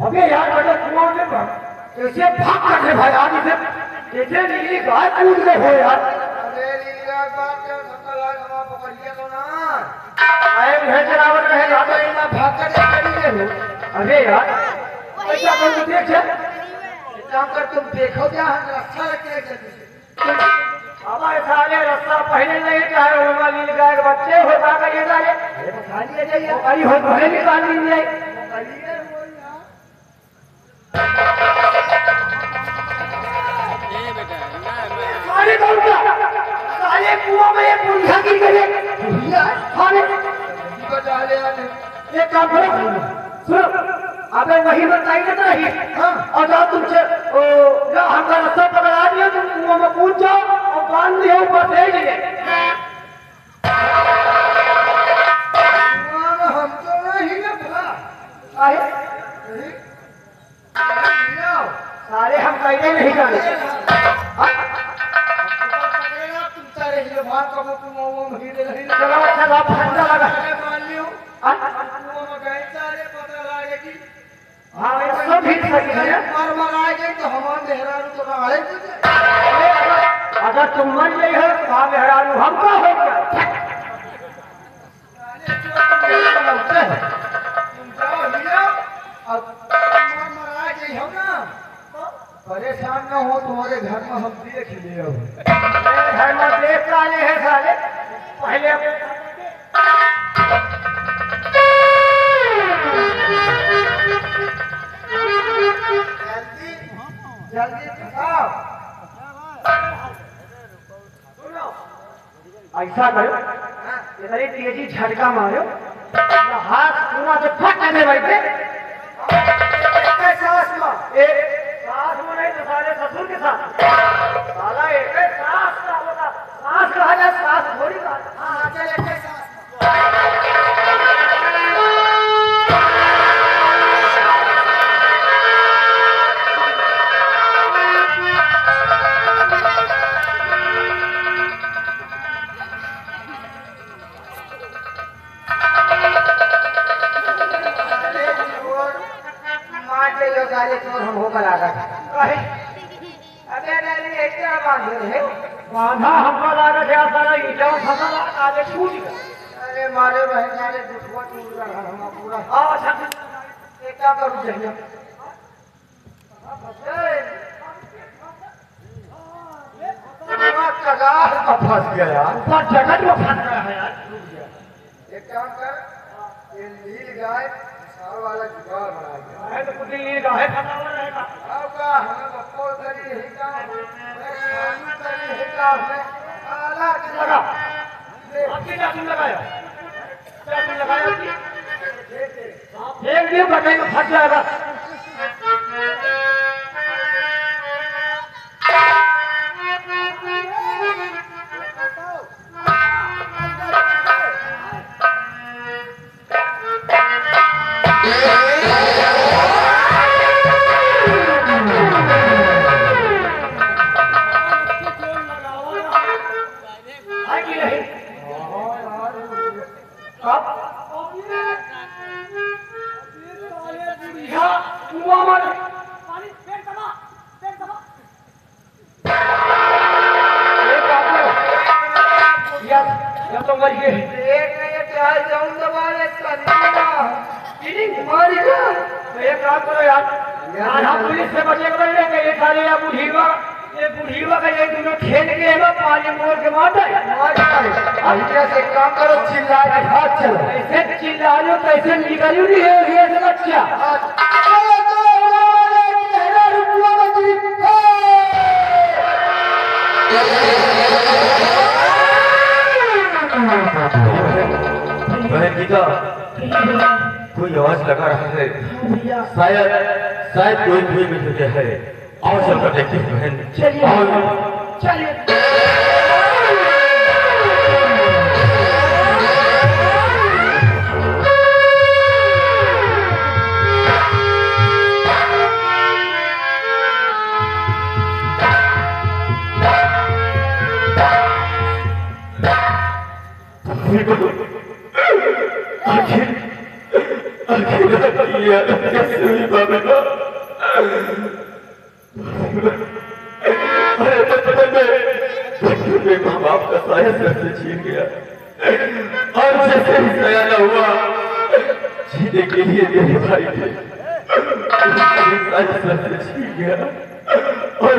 अबे यार बेटा कुआं में कैसे भाग कर रहे भाई आगे से कैसे नीली गाय कूद गए हो यार। अरे नीली गाय बात कर सकता है हमारा पकड़िए तो ना आए भैंस रावण कहे राजा इतना भाग कर चली गए हो। अरे यार ऐसा कर देख है काम कर तुम देखो क्या हम रास्ता रखे जल्दी से हमारे सारे रास्ता पहले नहीं चाहे वो नीली गाय के बच्चे हो जाकर ये जाए खा लिए जाइए अरे हो भले निकाल लीजिए सारे सारे कुआं में एक मुंडा गिर गए एक काम करो सुनो अबे वही बताइए तो नहीं और जब तुमसे हमका रास्ता पकड़ा दिया तुम कुआं में कूद जाओ और बांध दिया ऊपर भेज दिए हम तो नहीं ना भला सारे हम कहने नहीं जाने चलो अच्छा लाभ फंदा लगा हाँ सब ठीक सही है अगर तुम मर गई हो तो हाँ मेहरारू हमका हो गया परेशान न हो तुम्हारे घर में हम देख लिए घर में देख आए हैं सारे पहले जल्दी बताओ ऐसा करो इधर तेजी झटका मारो हाथ पूरा से फट जाने बैठे सास माँ एक सास में नहीं तो सारे ससुर के साथ साला एक सास का होगा सास कहा जाए सास थोड़ी बात हाँ चले सास हम होकर आ गए अबे नहीं क्या बांधे है बांधा हमको लागत है सारा ईटा फसल आगे छूट गया अरे मारे बहन मारे दुश्मन टूट रहा हम पूरा आओ अच्छा क्या करूं जहिया फंस गया यार जगत में फंस गया है यार एक काम कर ये नील गाय सार वाला जुगाड़ बना गया है तो कुछ नील गाय फंसा हुआ रहेगा आपका हमें बपोर करी है काम मैं करी है काम में आला लगा आपकी क्या तुम लगाया क्या तुम लगाया एक दिन बताइए तो फंस जाएगा पुलिस से बचे लेंगे ये सारे या बुढ़ीवा का ये दोनों खेल के पानी मोड़ के मारता है से काम करो चिल्ला के हाथ चलो ऐसे चिल्ला लो कैसे निकलू नहीं है ये से बच्चा बहन गीता कोई आवाज लगा रहा है शायद कोई में तुझे है और चलकर देखते हैं बहन चलिए चलिए आखिर किया कैसे हुई बाबा? अरे बचपन में माँ बाप का साया सर से छीन गया और जैसे ही साया न हुआ जीने के लिए मेरे भाई थे साया सर से छीन गया और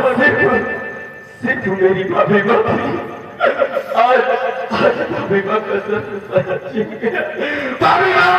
सिर्फ मेरी भाभी माँ थी। आज भाभी माँ का सर से साया छीन गया। भाभी माँ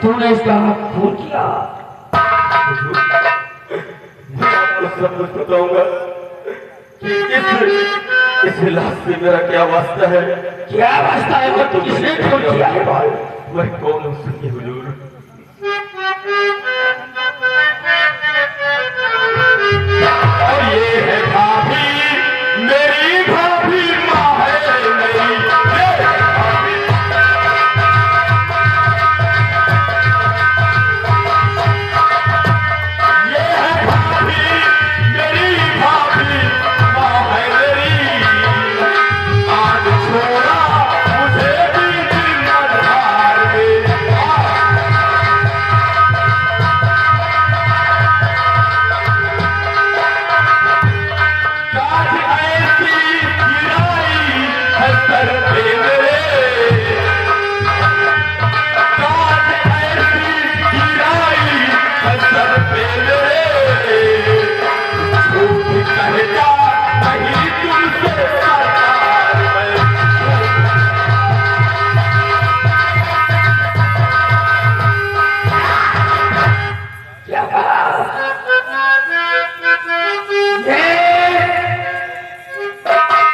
तूने इसका खून किया। मैं आपको सब कुछ बताऊंगा कि इस लाश से मेरा क्या वास्ता है। क्या वास्ता है? वो तो किसने खून किया है? वह कौन हो सके हुजूर? और ये है भाभी, मेरी भाभी माँ है मेरी।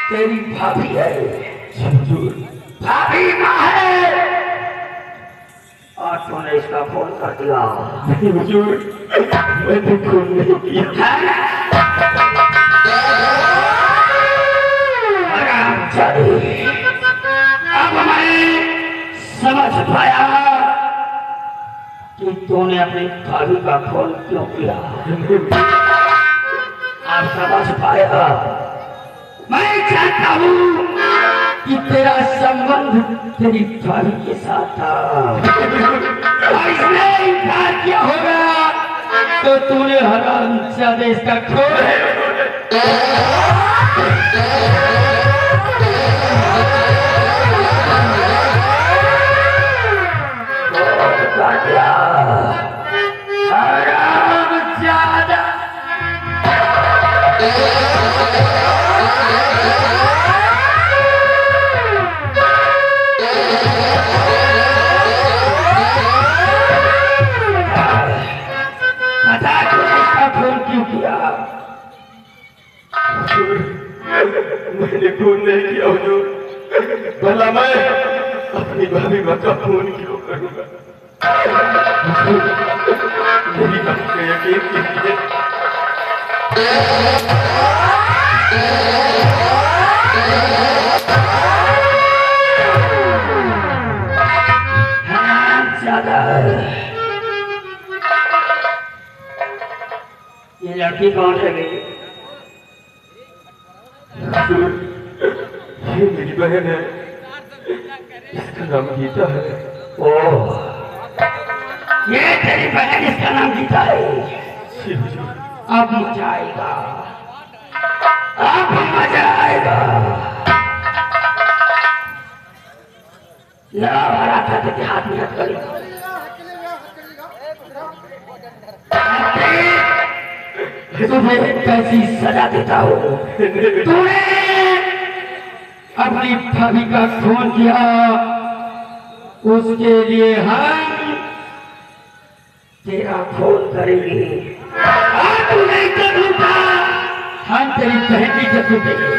तेरी भाभी है, भाभी माँ है और तूने इसका फोन कर दिया। हुजूर, मैंने खून नहीं किया। अब मैं समझ पाया कि तूने अपनी भाभी का खून क्यों किया। अब समझ पाया। मैं चाहता हूँ कि तेरा संबंध तेरी भाभी के साथ था और इसने इनकार किया होगा तो तूने हरामजादे इसका खून कर दिया। हरामजादा मैंने खून नहीं किया हुजूर, भला मैं अपनी भाभी माँ का खून क्यों करूँगा? मेरी बात पे यकीन कीजिए। ये लड़की कौन है? ये मेरी बहन है, इसका नाम गीता है। ओह, ये तेरी बहन, इसका नाम गीता है। अब मजा आएगा, अब मजा आएगा। लड़ा भरा था तो हाथ में हाथ करी तुम्हें कैसी सजा देता हूँ। तूने अपनी भाभी का खून किया, उसके लिए हम तेरा खून करेंगे। तू नहीं कर लूटा, हम तेरी बहन की इज्जत लूटेंगे।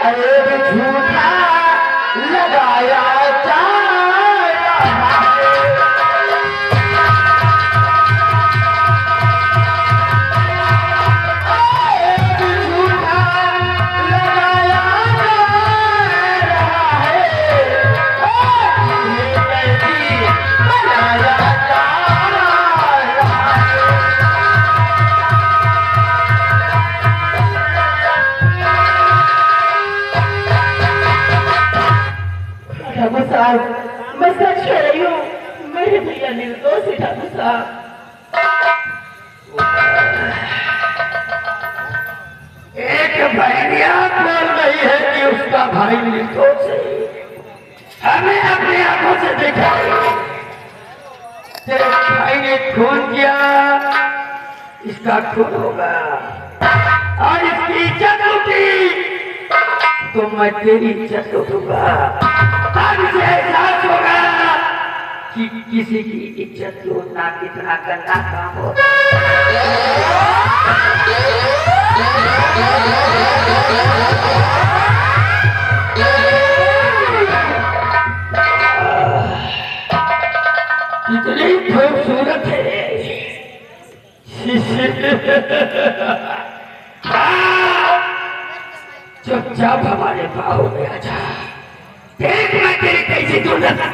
अरे झूठा लगाया मैं सच कह रही हूँ, मेरे भैया निर्दोष है ठाकुर साहब। एक बहनिया बोल रही है कि उसका भाई निर्दोष है। हमें अपनी आंखों से देखा, तेरे भाई ने खून किया, इसका खून होगा और इसकी इज्जत लूटी तो मैं तेरी इज्जत लूटूंगा। अब इसे एहसास होगा कि किसी की इज्जत लूटना कितना गंदा काम होता कितनी खूबसूरत है। चुपचाप हमारे पाँव में आ जा, देख मैं तेरी कैसी दुर्दशा।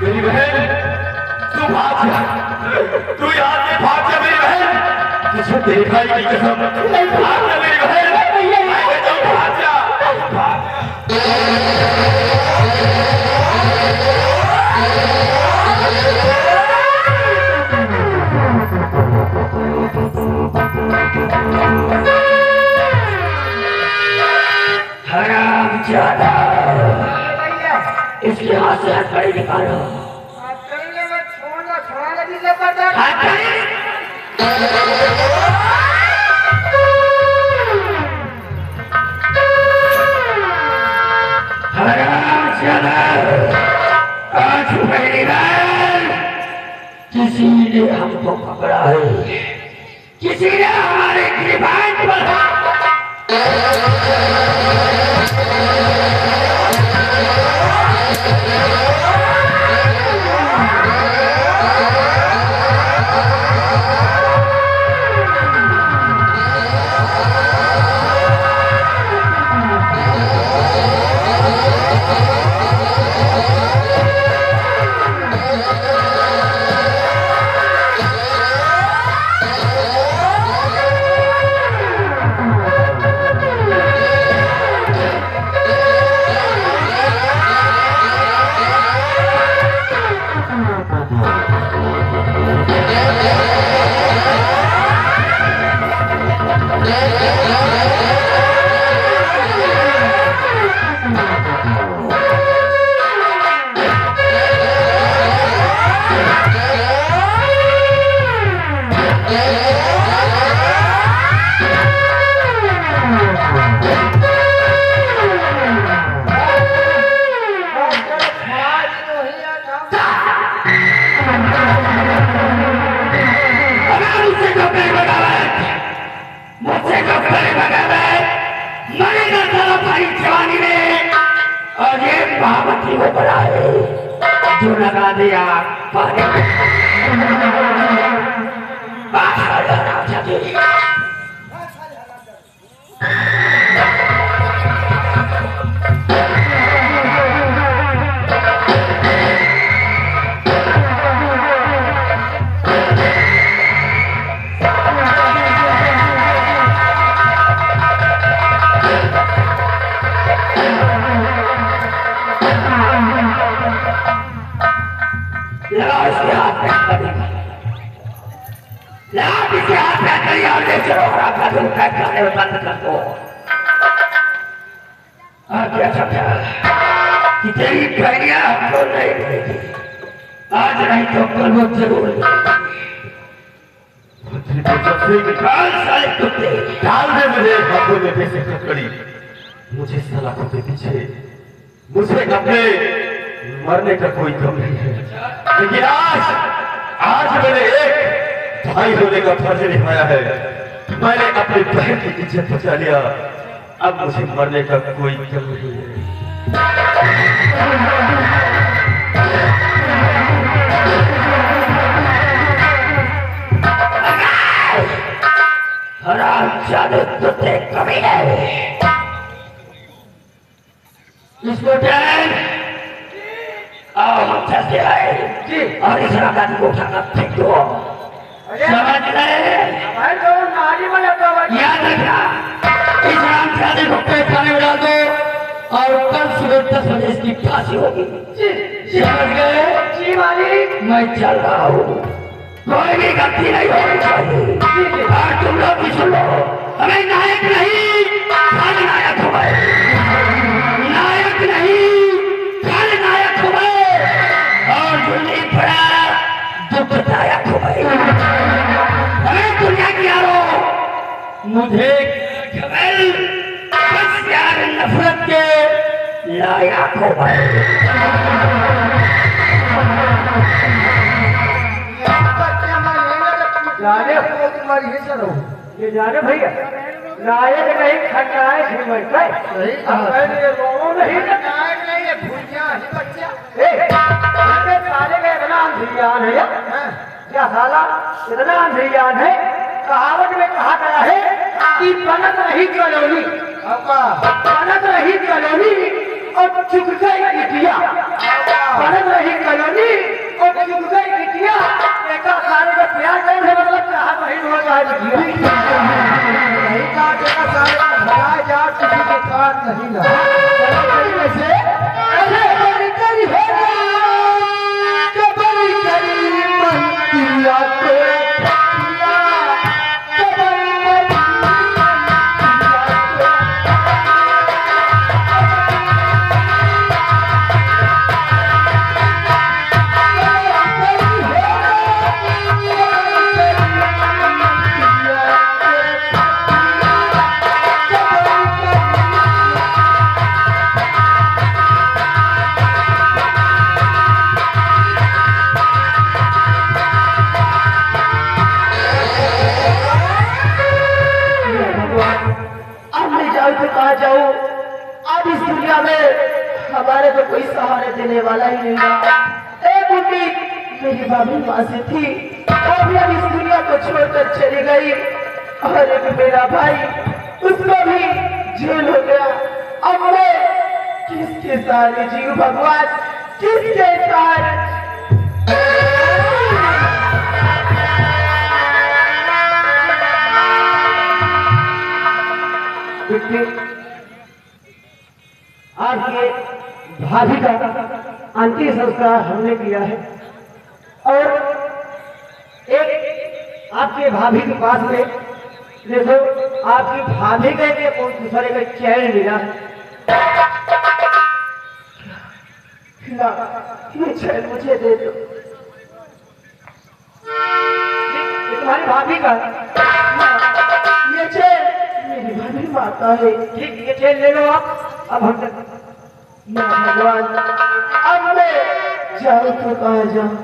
मेरी बहन, तू भाग जा, तू यहाँ से भाग जा मेरी बहन। तुझे देखा ही नहीं कसम, भाग जा मेरी बहन, भाग जा, भाग जा। हराम ज्यादा, इसके हाथ से हथकड़ी निकालो। हराम ज्यादा, आज मेरी बहन, किसी ने हमको पकड़ा है, किसी ने हमारे गिरबान पर जो लगा दिया पानी इसके हाथ में करी, लाभ इसके हाथ में करी और ले चलो और आपका तुम पैक करने में बंद कर दो। और क्या समझा कि तेरी बहनियां हमको नहीं मिलेगी, आज नहीं तो कल वो जरूर डाल साले कुत्ते, डाल दे मुझे हाथों में पैसे कड़ी, मुझे सलाखों के पीछे, मुझे अपने मरने का कोई गम नहीं है, लेकिन आज मैंने एक भाई होने का फर्ज निभाया है, मैंने अपनी बहन की इज्जत बचा लिया, अब मुझे मरने का कोई गम नहीं है। हरामजादे कुत्ते कमीने, इसको टैन आओ हम चलते हैं और इस रकम को उठाकर फेंक दो, समझ गए? याद रखना, इस हरामजादे को पेट खाने में डाल दो और कल सुबह 10 बजे इसकी फांसी होगी, समझ गए? जी मालिक, मैं चल रहा हूँ, कोई भी गलती नहीं होनी चाहिए। और तुम लोग भी सुन लो, हमें नायक नहीं खलनायक हो गए, नायक नहीं खलनायक हो गए और जो नहीं पड़ा दुखदायक हो गए। हमें दुनिया की यारो, मुझे केवल बस प्यार नफरत के लायक हो गए। जाने को तुम्हारी ही चलो, ये जाने भैया नायक नहीं खलनायक ही बनता है, सही ये रोमो नहीं नायक नहीं है, भूलिया ही बच्चा। साले का इतना अंधेरियान है क्या साला, इतना अंधेरियान है, कहावत में कहा गया है कि बनत रही कॉलोनी, बनत रही कॉलोनी और चुक गई गिटिया, बनत रही कॉलोनी और चुक गई गिटिया, ऐसा सारे का प्यार करने मतलब चाह नहीं हो चाहे गिटिया नहीं कहा जगह सारे को भगाए जा, किसी के साथ नहीं लगा। ऐसे ऐसे बड़ी करी हो कबरी करी मंदिया को कहा जाऊं, अब इस दुनिया में हमारे तो कोई सहारे देने वाला ही नहीं रहा। एक उम्मीद मेरी भाभी माँ से थी, वो भी अब इस दुनिया को छोड़कर चली गई, और एक मेरा भाई, उसको भी जेल हो गया। अब मैं किसके सारे जीव भगवान, किसके सारे आपके भाभी का अंतिम संस्कार हमने किया है, और एक आपके भाभी के पास में देखो, आपकी भाभी का एक दूसरे का चैन मिला, ये चैन मुझे दे दो, तुम्हारी भाभी का ये चैन मेरी भाभी माता है, ठीक ये चैन ले लो आप। अब हम भगवान, अब मैं जाऊं तो कहाँ जाऊं,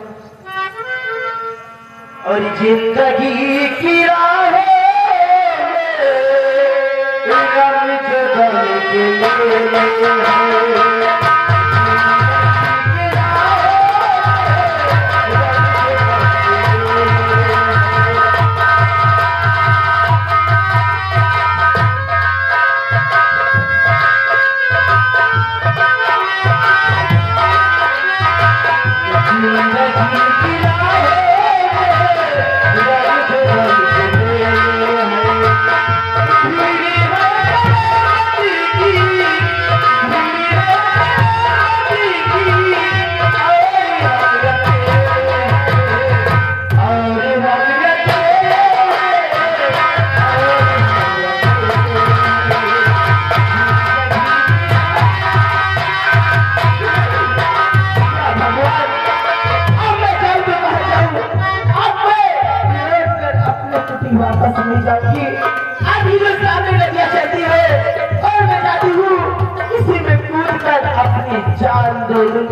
और जिंदगी की राह आंदोलन।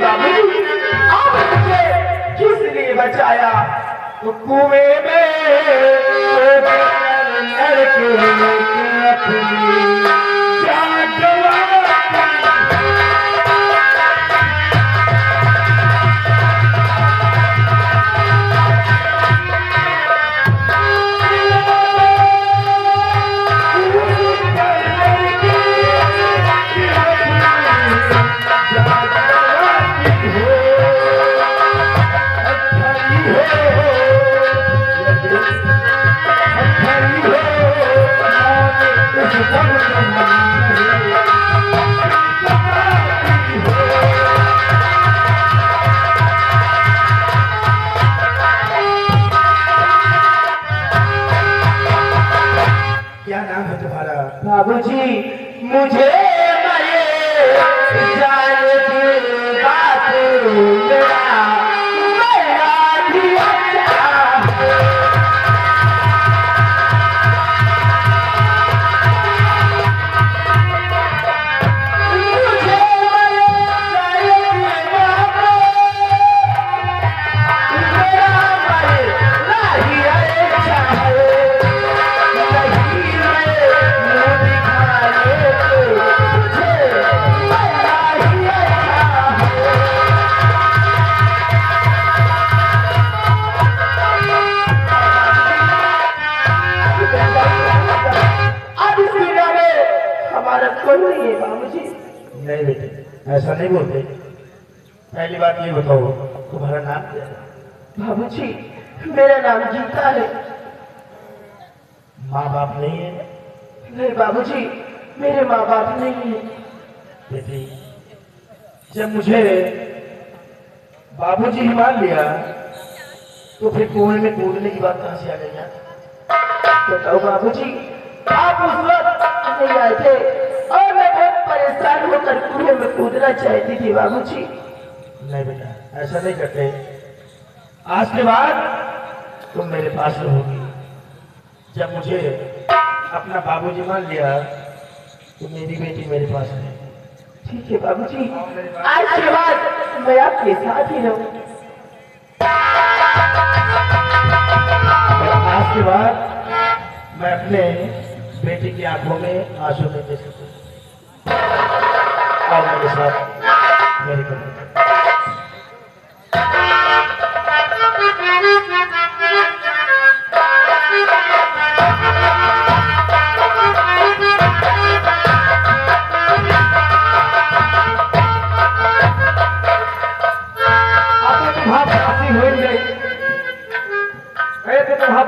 बाबूजी आपने मुझे किस लिए बचाया? तो कुएं में लड़के अपनी जान गंवा बाबूजी मुझे मरे जान की बात मेरा भी अच्छा मुझे मरे जान की बात मेरा मरे नहीं अच्छा है बाबूजी। नहीं बेटे ऐसा नहीं बोलते। पहली बात ये बताओ तुम्हारा नाम क्या है? बाबूजी मेरा नाम गीता है। माँ बाप नहीं है? नहीं बाबूजी मेरे माँ बाप नहीं है। बेटी जब मुझे बाबूजी ही मान लिया तो फिर कुएं में कूदने की बात कहाँ से आ गई यार? बताओ बाबूजी आप उस वक्त नहीं आए थे और मैं बहुत परेशान होकर कुएं में कूदना चाहती थी बाबूजी। नहीं बेटा ऐसा नहीं करते। आज के बाद तुम मेरे पास रहोगी। जब मुझे अपना बाबूजी मान लिया तो मेरी बेटी मेरे पास है। ठीक है बाबूजी आज के बाद मैं आपके साथ ही रहूं। आज के बाद मैं अपने बेटी की आंखों में आंसू नहीं दे सकता। और मेरे साथ मेरी कमी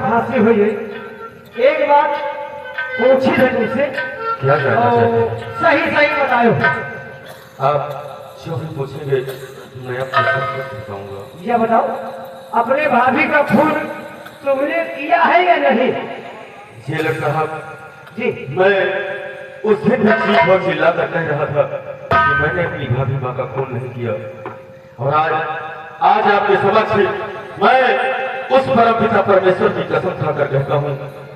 फांसी हुई है। एक बात पूछी है तुमसे। क्या कहना चाहते हैं? सही सही बताओ। आप जो भी पूछेंगे मैं आपको सब बताऊंगा। यह बताओ अपने भाभी का खून तुमने किया है या नहीं? ये लड़का जी मैं उस दिन भी चीख और चिल्ला कर कह रहा था कि मैंने अपनी भाभी माँ का खून नहीं किया। और आज आपके समक्ष मैं उस परम पिता परमेश्वर की कसम खाकर कहता हूँ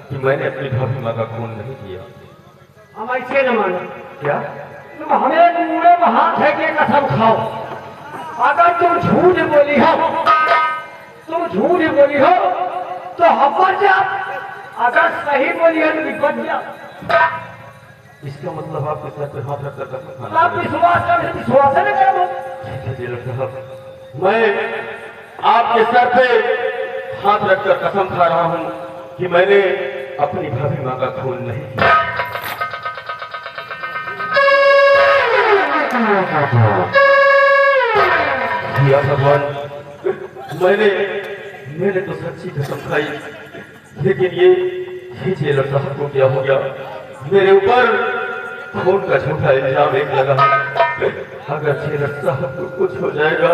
कि मैंने अपनी भाभी माँ का खून नहीं किया। हम ऐसे न मानो। क्या तुम हमें मुंह में हाथ है के कसम खाओ। अगर तुम झूठ बोली हो तो हम पर जा। अगर सही बोली है तो विपद जा। इसका मतलब आपके सर पे हाथ रखकर कसम खाना आप विश्वास कर विश्वास न करो। मैं आपके सर पे हाथ रखकर कसम खा रहा हूं कि मैंने अपनी भाभी माँ का खून नहीं किया। भगवान मैंने तो सच्ची कसम खाई, लेकिन ये जेलर साहब को क्या हो गया? मेरे ऊपर खून का झूठा इल्जाम एक लगा। अगर जेलर साहब को कुछ हो जाएगा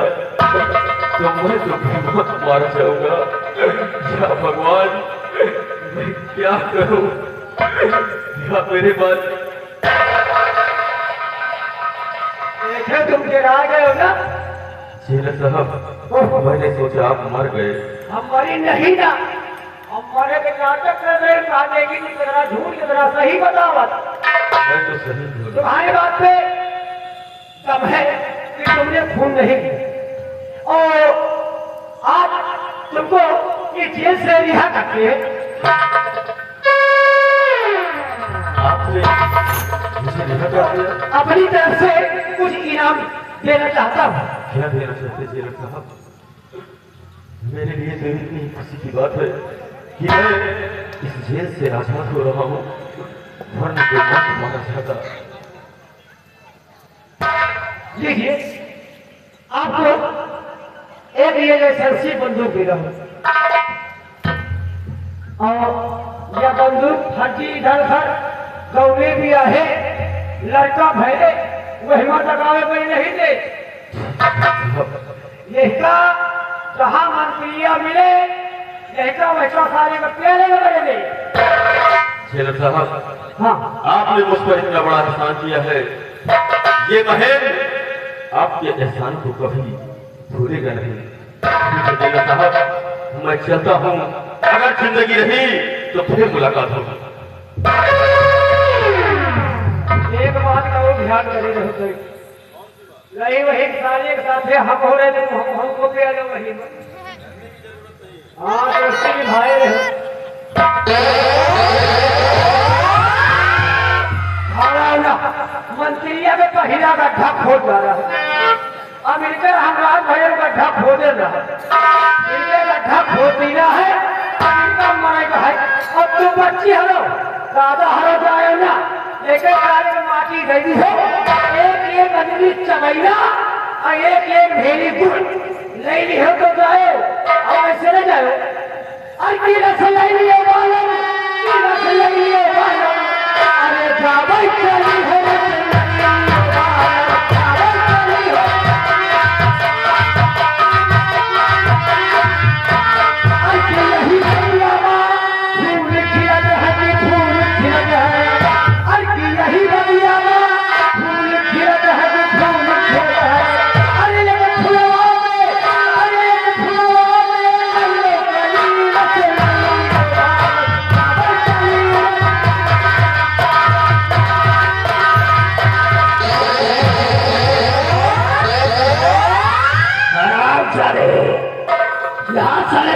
तो मैं तो बहुत मार जाऊंगा। या भगवान मैं क्या करूं? या मेरे बाद देखे तुम गिरा गए हो ना? जेलर साहब, मैंने सोचा आप मर गए। हम मरी नहीं ना, हम मरे के नाटक कर रहे कहा देगी कितना झूठ कितना सही बतावत। मैं तो सही बोल रहा तुम्हारी बात पे दम है कि तुमने खून नहीं किया और आज तुमको ये जेल से रिहा करते हैं। आपने मुझे रिहा कर दिया। अपनी तरफ से कुछ इनाम देना चाहता हूँ। क्या देना चाहते जेलर साहब? मेरे लिए तो इतनी खुशी की बात है कि मैं इस जेल से आजाद हो रहा हूँ, वरना तो मौत मारा जाता। लीजिए, आपको एक ये लाइसेंसी बंदूक दे रहा हूँ और यह बंदूक फर्जी इधर उधर गौने भी है, लड़का भैले वो हिम्मत लगावे कोई नहीं दे। यही कहा मंत्रिया मिले, यही का वैसा सारे का प्यारे लगे। जेलर साहब, हाँ, आपने मुझ पर इतना बड़ा एहसान किया है, ये महल आपके एहसान को कभी भूलेगा नहीं। ठीक है जेलर साहब, मैं चलता हूँ, अगर जिंदगी रही तो फिर मुलाकात होगी। एक बात का वो ध्यान करे रहो, नहीं वही साले के साथ हम हो रहे थे, हमको भी आ जाओ वही। हाँ तो उसके भाई रहे मंत्रिया के पहिला गड्ढा खोद जा रहा है। अब इनके हमराज भैया गड्ढा खोदे रहा, इनके गड्ढा खोद देना है, इनका मरेगा है। और तुम बच्ची हरो दादा हरो जाए ना, लेकर गाड़ी में माटी गई हो, एक एक अदमी चबैना और एक एक भेली गुड़ ले ली हो तो जाए और ऐसे न जाओ। अरे की रस ले लिए वालों, की रस ले लिए वालों, अरे जावे चली हो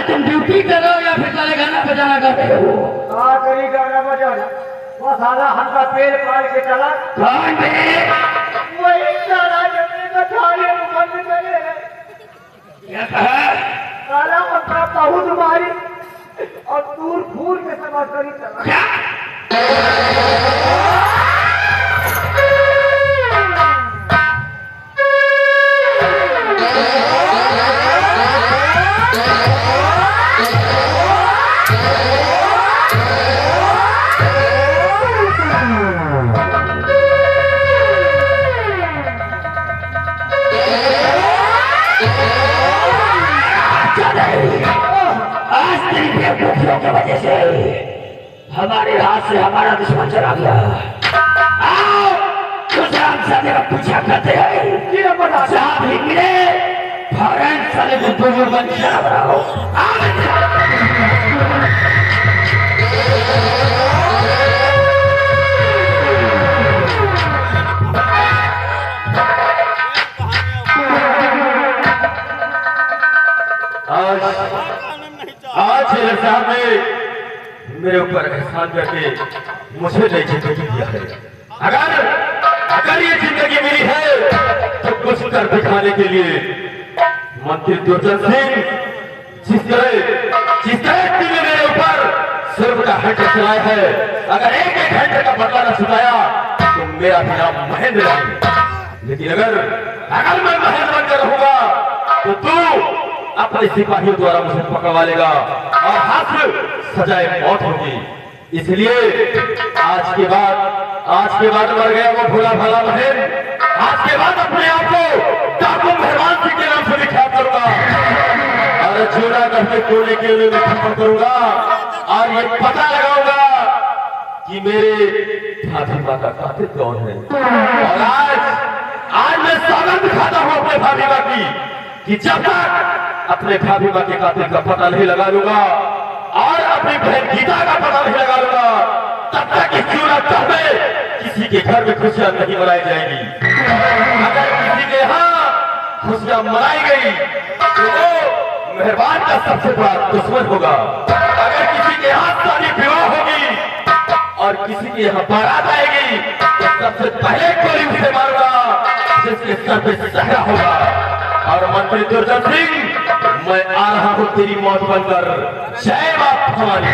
तुम ड्यूटी करो या फिर साले गाना बजाना करते हो? हाँ करी गाना बजाना, वो साला हमका पेड़ पाल के चला। कौन बे? वही साला जब का थाली में बंद करे है। क्या कहा? साला अपना बहुत मारी और दूर फूल के समा करी चला। क्या? की वजह से हमारे हाथ से हमारा दुश्मन चला गया। आओ दूसरा साले का पीछा करते हैं, साहब ही मिले फौरन साले को दो बंद कराओ। आज जेलर साहब ने मेरे ऊपर एहसान करके मुझे नई जिंदगी दिया है। अगर ये जिंदगी मिली है तो कुछ कर दिखाने के लिए मंत्री दुर्जन सिंह जिस तरह ने मेरे ऊपर सिर्फ का हैंडल चलाया है, अगर एक एक हैंडल का बदला न चुकाया तो मेरा भी नाम महेंद्र नहीं। लेकिन अगर मैं महेंद्र बनकर रहूंगा तो तू अपने सिपाहियों द्वारा मुझे पकड़वा लेगा और हाथ सजाए मौत होगी। इसलिए आज के बाद मर गया वो भोला भाला महेंद्र, आज के बाद अपने आप को डाकू मेहरबान सिंह के नाम से विख्यात करूंगा और चोरा करके कोने के लिए खत्म करूंगा और ये पता लगाऊंगा कि मेरे भाभी माँ का कातिल कौन है। और आज मैं सौगंध खाता हूँ अपने भाभी माँ की कि जब तक अपने भाभी माँ के कातिल का पता नहीं लगा लूंगा और अपनी बहन गीता का पता नहीं लगा लूंगा, तब तक इस जीवन में किसी के घर में खुशियां नहीं मनाई जाएगी। अगर किसी के यहाँ खुशियां मनाई गई तो वो मेहरबान का सबसे बड़ा दुश्मन होगा। अगर किसी के यहाँ शादी विवाह होगी और किसी के यहाँ बारात आएगी तो सबसे पहले गोली उसे मारूंगा जिसके सर पे सहरा होगा। और मंत्री दुर्जन सिंह, मैं आ रहा हूं तेरी मौत बनकर। जय माता भवानी।